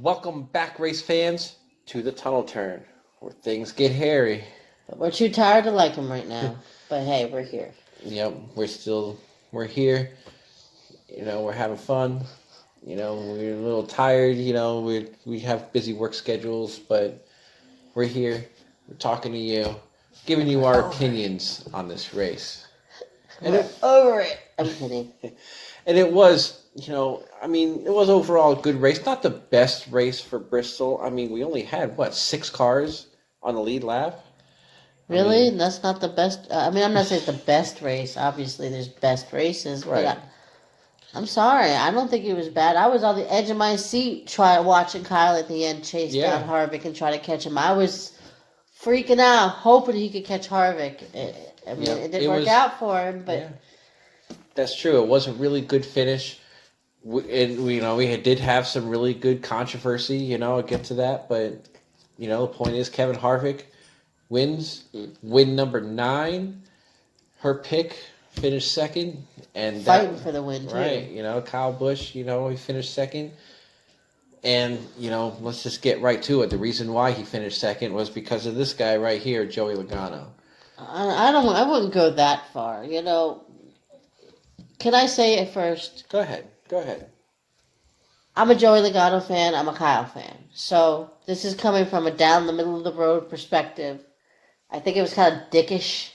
Welcome back, race fans, to the tunnel turn, where things get hairy. But we're too tired to like them right now. But hey, we're here. Yep, we're here. We're having fun. We're a little tired. We have busy work schedules, but we're here. We're talking to you, giving you our opinions on this race. We're over it. I'm kidding. And it was, it was overall a good race. Not the best race for Bristol. I mean, we only had, 6 cars on the lead lap? Really? That's not the best. I'm not saying it's the best race. Obviously, there's best races. But Right. I'm sorry. I don't think it was bad. I was on the edge of my seat watching Kyle at the end chase down Harvick and try to catch him. I was freaking out, hoping he could catch Harvick. It didn't work out for him, but... Yeah. That's true. It was a really good finish. We did have some really good controversy, I'll get to that. But, the point is Kevin Harvick wins. Win number 9. Her pick finished second. And fighting for the win, too. Right. Kyle Busch, he finished second. And, let's just get right to it. The reason why he finished second was because of this guy right here, Joey Logano. I wouldn't go that far, Can I say it first? Go ahead. I'm a Joey Logano fan. I'm a Kyle fan. So this is coming from a down the middle of the road perspective. I think it was kind of dickish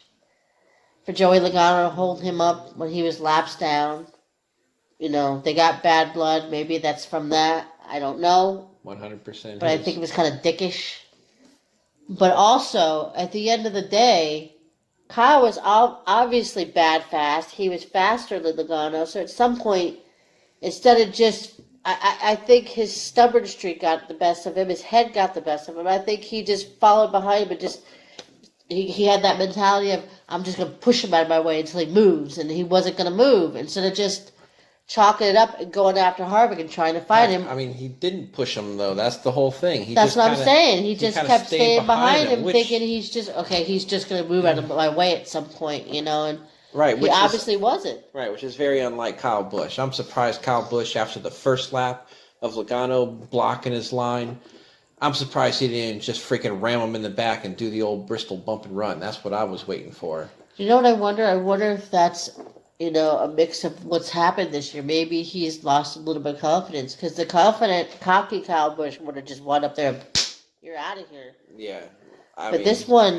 for Joey Logano to hold him up when he was laps down. They got bad blood. Maybe that's from that. I don't know. 100%. But I think it was kind of dickish. But also, at the end of the day, Kyle was obviously bad fast. He was faster than Logano. So at some point, instead of just... I think his stubborn streak got the best of him. His head got the best of him. I think he just followed behind him and just... He had that mentality of, I'm just going to push him out of my way until he moves. And he wasn't going to move. Instead of just chalking it up and going after Harvick and trying to fight him. I mean, he didn't push him, though. That's the whole thing. That's what I'm saying. He just kept staying behind him thinking he's just going to move out of my way at some point, and right, he obviously wasn't. Right, which is very unlike Kyle Busch. I'm surprised Kyle Busch, after the first lap of Logano blocking his line, I'm surprised he didn't just freaking ram him in the back and do the old Bristol bump and run. That's what I was waiting for. You know what I wonder? I wonder if that's, a mix of what's happened this year. Maybe he's lost a little bit of confidence, because the cocky Kyle Busch would have just went up there and, you're out of here. Yeah. But this one,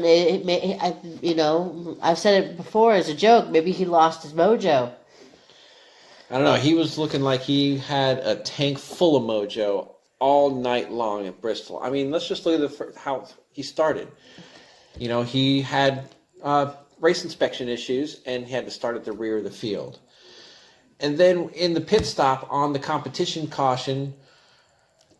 I've said it before as a joke, maybe he lost his mojo. I don't know. He was looking like he had a tank full of mojo all night long at Bristol. I mean, let's just look at how he started. He had race inspection issues, and he had to start at the rear of the field. And then in the pit stop on the competition caution,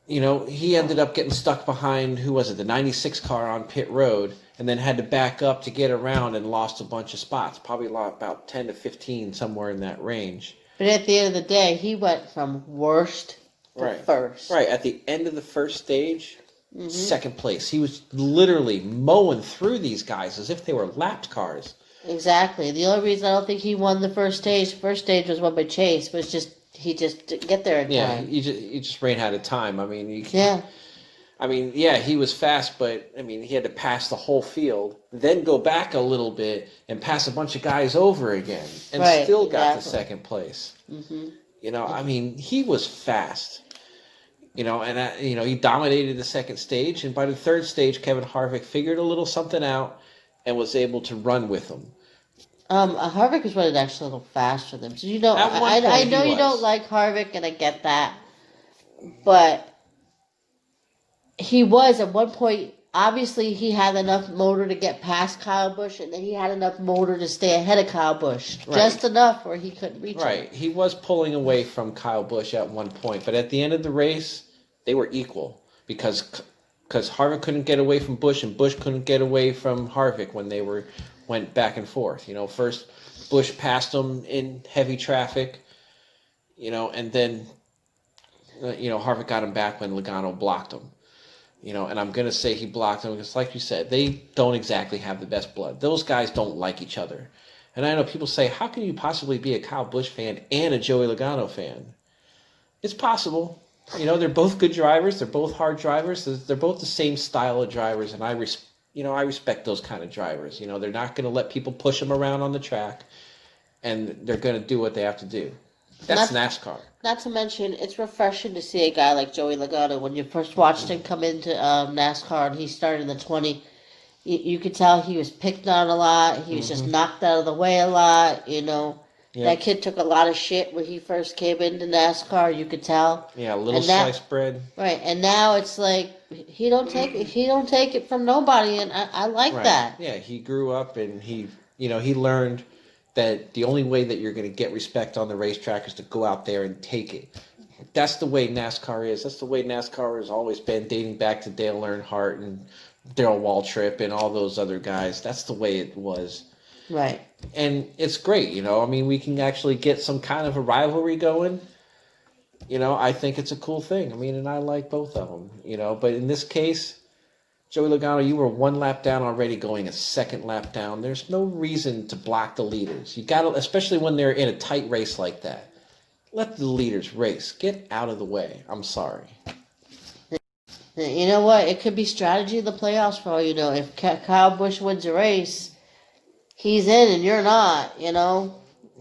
he ended up getting stuck behind, the 96 car on pit road, and then had to back up to get around and lost a bunch of spots, probably about 10 to 15, somewhere in that range. But at the end of the day, he went from worst to first. Right, at the end of the first stage, second place. He was literally mowing through these guys as if they were lapped cars. Exactly. The only reason I don't think he won the first stage was won by Chase, he just didn't get there in time. Yeah, he just ran out of time. I mean, he was fast, but he had to pass the whole field, then go back a little bit and pass a bunch of guys over again, and still got to second place. Mm-hmm. He was fast. He dominated the second stage, and by the third stage, Kevin Harvick figured a little something out and was able to run with him. Harvick was running actually a little faster than him. So, I know you don't like Harvick, and I get that. But he was, at one point, obviously he had enough motor to get past Kyle Busch, and then he had enough motor to stay ahead of Kyle Busch. Right. Just enough where he couldn't reach him. Right. He was pulling away from Kyle Busch at one point. But at the end of the race, they were equal. Because Harvick couldn't get away from Busch, and Busch couldn't get away from Harvick when they went back and forth. First Busch passed him in heavy traffic, and then Harvick got him back when Logano blocked him. And I'm going to say he blocked him because, like you said, they don't exactly have the best blood. Those guys don't like each other. And I know people say, how can you possibly be a Kyle Busch fan and a Joey Logano fan? It's possible. They're both good drivers. They're both hard drivers. They're both the same style of drivers, and I respect those kind of drivers. They're not going to let people push them around on the track, and they're going to do what they have to do. That's NASCAR. Not to mention, it's refreshing to see a guy like Joey Logano. When you first watched him come into NASCAR and he started in the 20, you could tell he was picked on a lot. He was just knocked out of the way a lot. Yep. That kid took a lot of shit when he first came into NASCAR. You could tell. Yeah, a little sliced bread. Right, and now it's like he don't take it from nobody, and I like that. Yeah, he grew up and he learned that the only way that you're going to get respect on the racetrack is to go out there and take it. That's the way NASCAR is. That's the way NASCAR has always been, dating back to Dale Earnhardt and Darrell Waltrip and all those other guys. That's the way it was. Right. And it's great, we can actually get some kind of a rivalry going. I think it's a cool thing. And I like both of them, But in this case, Joey Logano, you were one lap down already, going a second lap down. There's no reason to block the leaders. You got to, especially when they're in a tight race like that. Let the leaders race. Get out of the way. I'm sorry. You know what? It could be strategy in the playoffs for all you know. If Kyle Busch wins a race, he's in and you're not,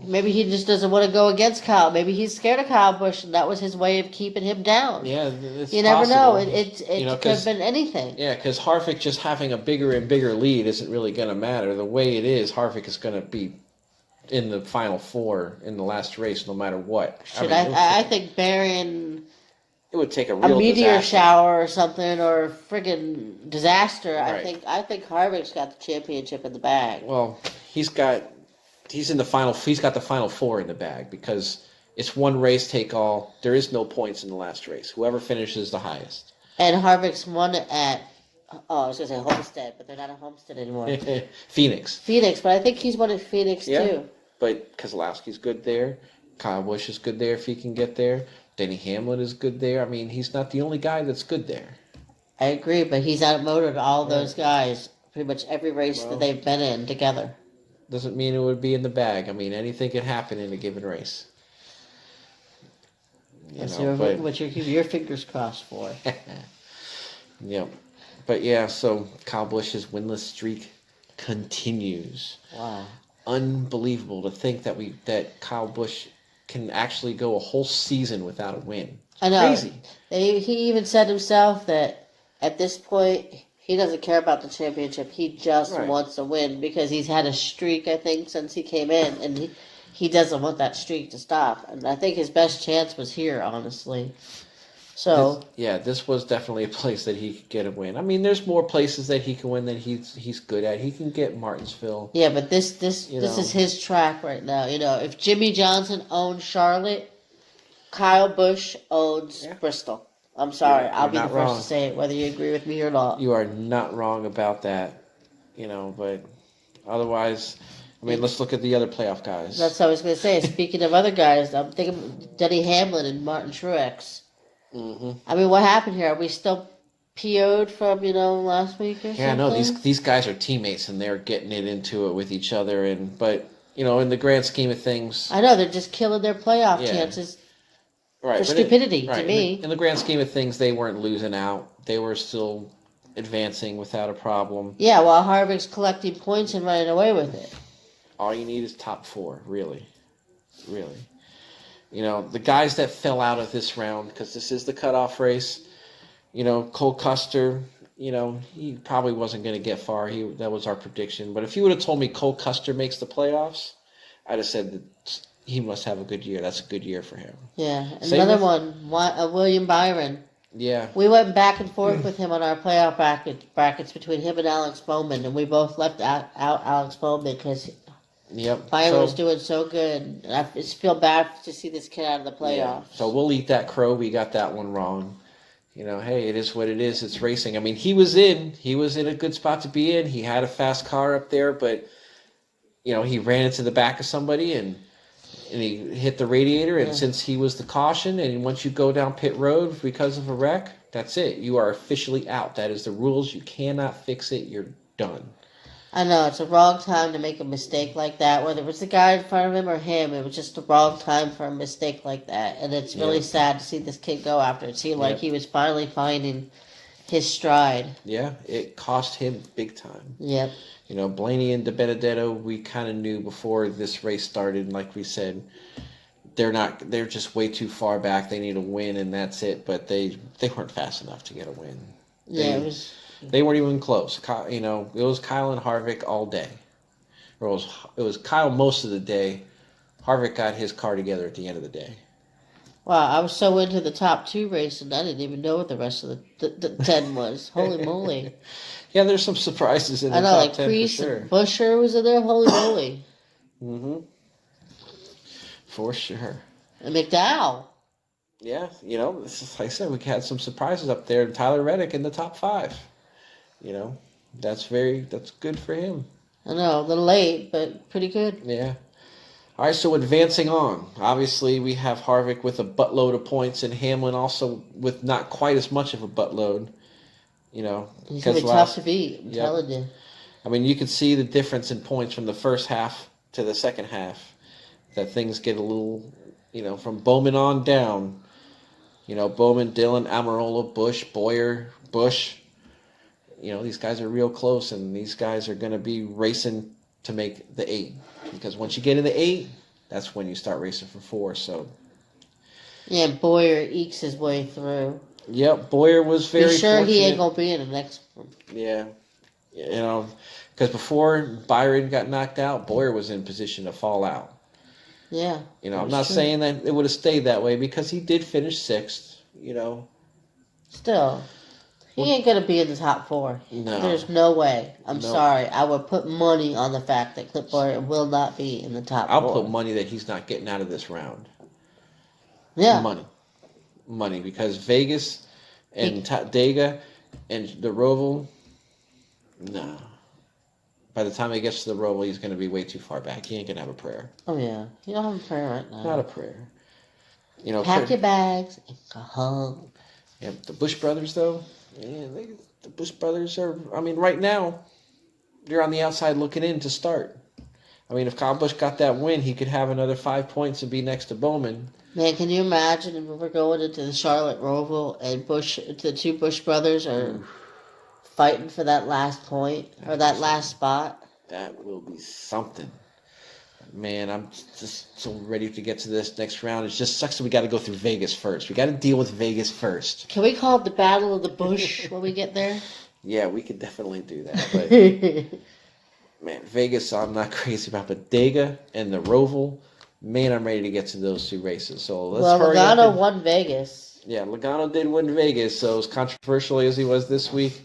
Maybe he just doesn't want to go against Kyle. Maybe he's scared of Kyle Busch, and that was his way of keeping him down. Yeah, it's you never possible. know. It could have been anything. Yeah, because Harvick just having a bigger and bigger lead isn't really going to matter. The way it is, Harvick is going to be in the final four in the last race, no matter what. I think burying it would take a real meteor disaster. shower or something, or a friggin' disaster. Right. I think Harvick's got the championship in the bag. Well, he's got the final four in the bag because it's one race take all. There is no points in the last race. Whoever finishes the highest. And Harvick's won at I was gonna say Homestead, but they're not a Homestead anymore. Phoenix, but I think he's won at Phoenix too. But Keselowski's good there. Kyle Busch is good there if he can get there. Denny Hamlin is good there. He's not the only guy that's good there. I agree, but he's outmotored all those guys pretty much every race that they've been in together. Doesn't mean it would be in the bag. Anything can happen in a given race. What you keep your fingers crossed for. Yep. But yeah, so Kyle Busch's winless streak continues. Wow. Unbelievable to think that Kyle Busch can actually go a whole season without a win. I know. Crazy. He even said himself that at this point he doesn't care about the championship. He just wants a win because he's had a streak, I think, since he came in, and he doesn't want that streak to stop. And I think his best chance was here, honestly. So this was definitely a place that he could get a win. There's more places that he can win that he's good at. He can get Martinsville. Yeah, but this is his track right now. If Jimmy Johnson owns Charlotte, Kyle Busch owns Bristol. I'm sorry, I'll be the first to say it, whether you agree with me or not. You are not wrong about that. But otherwise, let's look at the other playoff guys. That's what I was going to say. Speaking of other guys, I'm thinking of Denny Hamlin and Martin Truex. Mm-hmm. What happened here? Are we still PO'd from, last week or something? Yeah, no, these guys are teammates and they're getting into it with each other. But in the grand scheme of things... I know, they're just killing their playoff chances for stupidity, to me. In the grand scheme of things, they weren't losing out. They were still advancing without a problem. Yeah, while Harvick's collecting points and running away with it. All you need is top four, really. Really. The guys that fell out of this round, because this is the cutoff race, Cole Custer, he probably wasn't going to get far. That was our prediction. But if you would have told me Cole Custer makes the playoffs, I'd have said that he must have a good year. That's a good year for him. Yeah. Another one, William Byron. Yeah. We went back and forth with him on our playoff brackets between him and Alex Bowman, and we both left out Alex Bowman because... Yep. Byron was doing so good. I just feel bad to see this kid out of the playoffs. Yeah. So we'll eat that crow. We got that one wrong. Hey, it is what it is. It's racing. He was in a good spot to be in. He had a fast car up there, but he ran into the back of somebody and he hit the radiator. And since he was the caution, and once you go down pit road because of a wreck, That's it. You are officially out. That is the rules. You cannot fix it. You're done. I know, it's the wrong time to make a mistake like that. Whether it was the guy in front of him or him, it was just the wrong time for a mistake like that. And it's really sad to see this kid go after. It seemed like he was finally finding his stride. Yeah, it cost him big time. Yep. You know, Blaney and DiBenedetto, we kind of knew before this race started, and like we said, they're just way too far back. They need a win, and that's it. But they weren't fast enough to get a win. They weren't even close. You know, it was Kyle and Harvick all day. Or it was Kyle most of the day. Harvick got his car together at the end of the day. Wow, I was so into the top 2 race, and I didn't even know what the rest of the 10 was. Holy moly. Yeah, there's some surprises in the top like 10 Priest for sure. And Busher was in there. Holy moly. Mm-hmm. For sure. And McDowell. Yeah, you know, like I said, we had some surprises up there. Tyler Reddick in the top 5. You know, that's good for him. I know, a little late, but pretty good. Yeah. All right, so advancing on. Obviously, we have Harvick with a buttload of points and Hamlin also with not quite as much of a buttload. You know, he's going to be tough to beat, I'm telling you. I mean, you can see the difference in points from the first half to the second half. That things get a little, you know, from Bowman on down. You know, Bowman, Dillon, Almirola, Busch, Boyer, Busch. You know, these guys are real close, and these guys are going to be racing to make the 8. Because once you get in the 8, that's when you start racing for 4. So, yeah, Boyer ekes his way through. Yep, Boyer was very fortunate. He ain't going to be in the next one. Yeah. You know, because before Byron got knocked out, Boyer was in position to fall out. Yeah. You know, I'm not saying that it would have stayed that way because he did finish 6th, you know. Still, he ain't going to be in the top 4. No. There's no way. I'm sorry. I would put money on the fact that Clint Boyer will not be in the top 4. I'll put money that he's not getting out of this round. Yeah. Money, because Vegas and Dega and the Roval, no. By the time he gets to the Roval, he's going to be way too far back. He ain't going to have a prayer. Oh, yeah. You don't have a prayer right now. Not a prayer. You know, pack your bags and go home. Yeah, the Busch brothers, though, the Busch brothers are, I mean, right now, they're on the outside looking in to start. I mean, if Kyle Busch got that win, he could have another 5 points and be next to Bowman. Man, can you imagine if we're going into the Charlotte Roval and the 2 Busch brothers are fighting for that last point or that last spot? That will be something. Man, I'm just so ready to get to this next round. It just sucks that we got to go through Vegas first. We got to deal with Vegas first. Can we call it the Battle of the Busch when we get there? Yeah, we could definitely do that. But man, Vegas, I'm not crazy about. But Dega and the Roval, man, I'm ready to get to those 2 races. So let's hurry up. Logano won Vegas. Yeah, Logano did win Vegas. So as controversial as he was this week,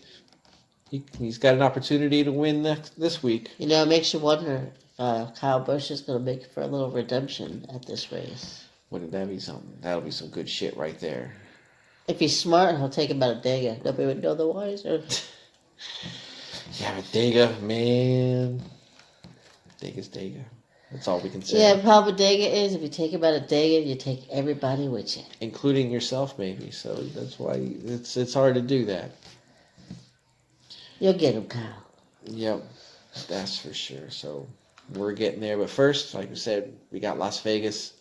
he's got an opportunity to win this week. You know, it makes you wonder. Kyle Busch is going to make for a little redemption at this race. Wouldn't that be something? That'll be some good shit right there. If he's smart, he'll take him out of Dega. Nobody would know the wiser. Yeah, but Dega, man. Dega's Dega. That's all we can say. Yeah, the problem with Dega is if you take him out of Dega, you take everybody with you. Including yourself, maybe. So that's why it's hard to do that. You'll get him, Kyle. Yep, that's for sure. So we're getting there. But first, like we said, we got Las Vegas.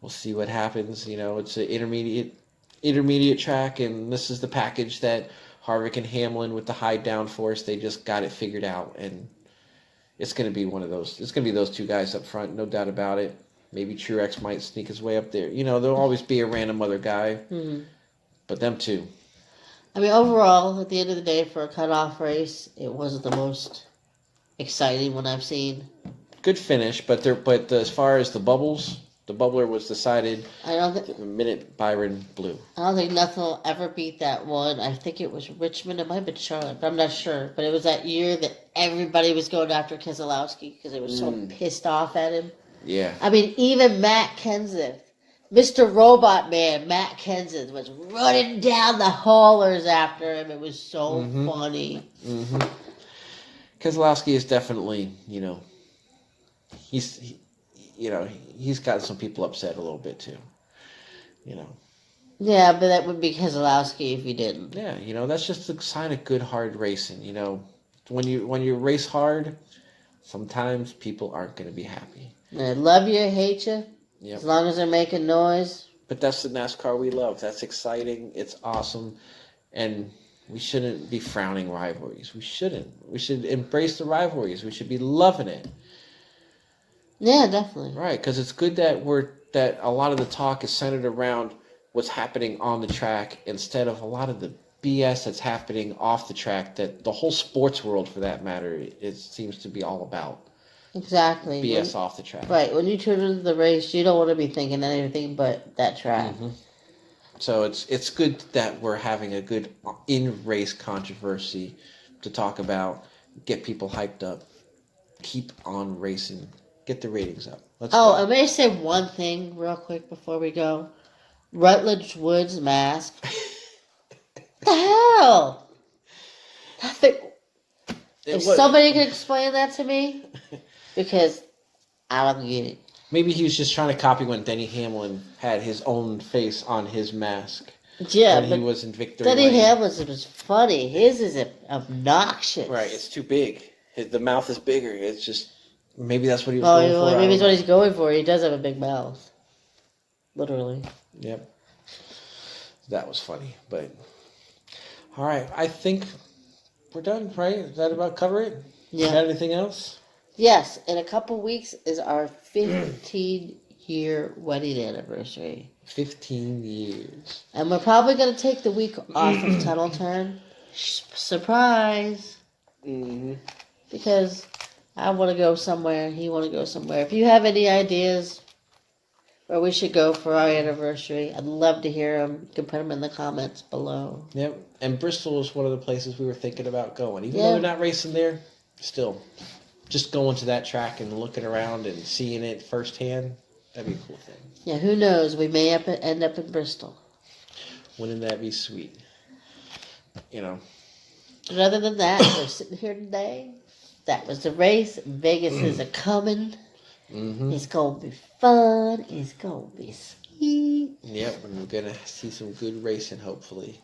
We'll see what happens. You know, it's an intermediate track, and this is the package that Harvick and Hamlin with the high downforce, they just got it figured out. And it's going to be one of those. It's going to be those 2 guys up front, no doubt about it. Maybe Truex might sneak his way up there. You know, there'll always be a random other guy. Mm-hmm. But them 2. I mean, overall, at the end of the day, for a cutoff race, it wasn't the most exciting one I've seen. Good finish, but as far as the bubbles, the bubbler was decided the minute Byron blew. I don't think nothing will ever beat that one. I think it was Richmond. It might have been Charlotte, but I'm not sure. But it was that year that everybody was going after Keselowski because they were so pissed off at him. Yeah. I mean, even Matt Kenseth, Mr. Robot Man, Matt Kenseth, was running down the haulers after him. It was so funny. Mm-hmm. Keselowski is definitely, you know, he's got some people upset a little bit too, you know. Yeah, but that would be Keselowski if you didn't. Yeah, that's just a sign of good hard racing. When you race hard, sometimes people aren't going to be happy. They love you or hate you, Yep. as long as they're making noise. But that's the NASCAR we love. That's exciting. It's awesome. And we shouldn't be frowning rivalries. We shouldn't. We should embrace the rivalries. We should be loving it. Yeah, definitely. Right, because it's good that a lot of the talk is centered around what's happening on the track instead of a lot of the BS that's happening off the track that the whole sports world, for that matter, it seems to be all about. Exactly. BS off the track. Right. When you tune into the race, you don't want to be thinking anything but that track. Mm-hmm. So it's good that we're having a good in-race controversy to talk about, get people hyped up, keep on racing, get the ratings up. Let's go. I may say one thing real quick before we go. Rutledge Wood's mask. What the hell? If somebody could explain that to me, because I don't get it. Maybe he was just trying to copy when Denny Hamlin had his own face on his mask. Yeah, when but he was in Victory Denny Lane. Hamlin's was funny. His is obnoxious. Right, it's too big. The mouth is bigger. It's just maybe that's what he was Oh, going for. maybe that's what he's going for. He does have a big mouth, literally. Yep, that was funny. But all right, I think we're done. Right? Is that about cover it? Yeah. Got anything else? Yes, in a couple weeks is our 15-year wedding anniversary. 15 years. And we're probably going to take the week off of Tunnel Turn. Surprise! Mm-hmm. Because I want to go somewhere, he want to go somewhere. If you have any ideas where we should go for our anniversary, I'd love to hear them. You can put them in the comments below. Yep, and Bristol is one of the places we were thinking about going. Even though they're not racing there, still, just going to that track and looking around and seeing it firsthand, that'd be a cool thing. Yeah, who knows? We may end up in Bristol. Wouldn't that be sweet? And other than that, we're sitting here today. That was the race. Vegas is a coming. Mm-hmm. It's going to be fun. It's going to be sweet. Yep, and we're going to see some good racing, hopefully.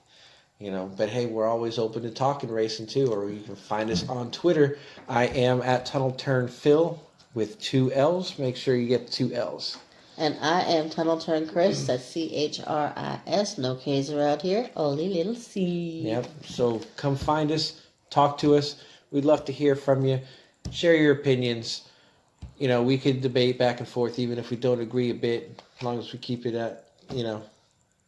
But hey, we're always open to talking racing too, or you can find us on Twitter. I am at Tunnel Turn Phil with 2 L's. Make sure you get 2 L's. And I am Tunnel Turn Chris. That's CHRIS. No K's around here. Only little C. Yep. So come find us. Talk to us. We'd love to hear from you. Share your opinions. We could debate back and forth even if we don't agree a bit, as long as we keep it at,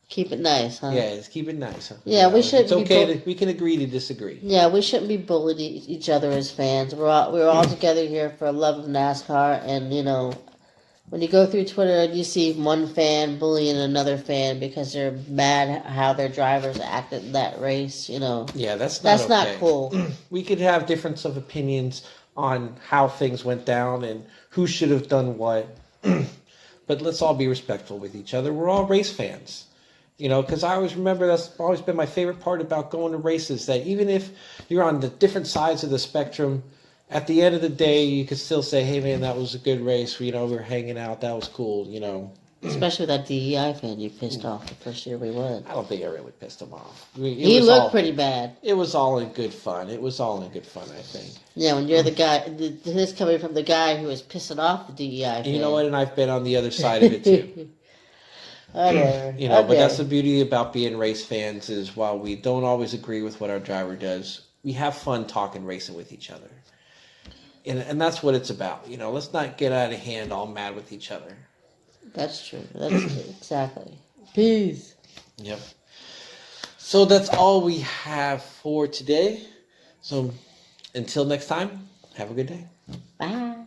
Keep it nice, huh? Yeah, just keep it nice. Huh? Yeah, we shouldn't. It's okay. We can agree to disagree. Yeah, we shouldn't be bullying each other as fans. We're all together here for a love of NASCAR, and when you go through Twitter and you see one fan bullying another fan because they're mad at how their drivers acted in that race, Yeah, that's not cool. We could have difference of opinions on how things went down and who should have done what, but let's all be respectful with each other. We're all race fans. Because I always remember that's always been my favorite part about going to races, that even if you're on the different sides of the spectrum, at the end of the day, you could still say, hey, man, that was a good race. We were hanging out. That was cool, Especially with that DEI fan you pissed off the first year we won. I don't think I really pissed him off. He looked pretty bad. It was all in good fun. I think. Yeah, when you're the guy, this coming from the guy who was pissing off the DEI fan. You know what? And I've been on the other side of it, too. Whatever. But that's the beauty about being race fans is while we don't always agree with what our driver does, we have fun talking racing with each other. And that's what it's about. Let's not get out of hand all mad with each other. That's true. That's exactly. Peace. Yep. So that's all we have for today. So until next time, have a good day. Bye.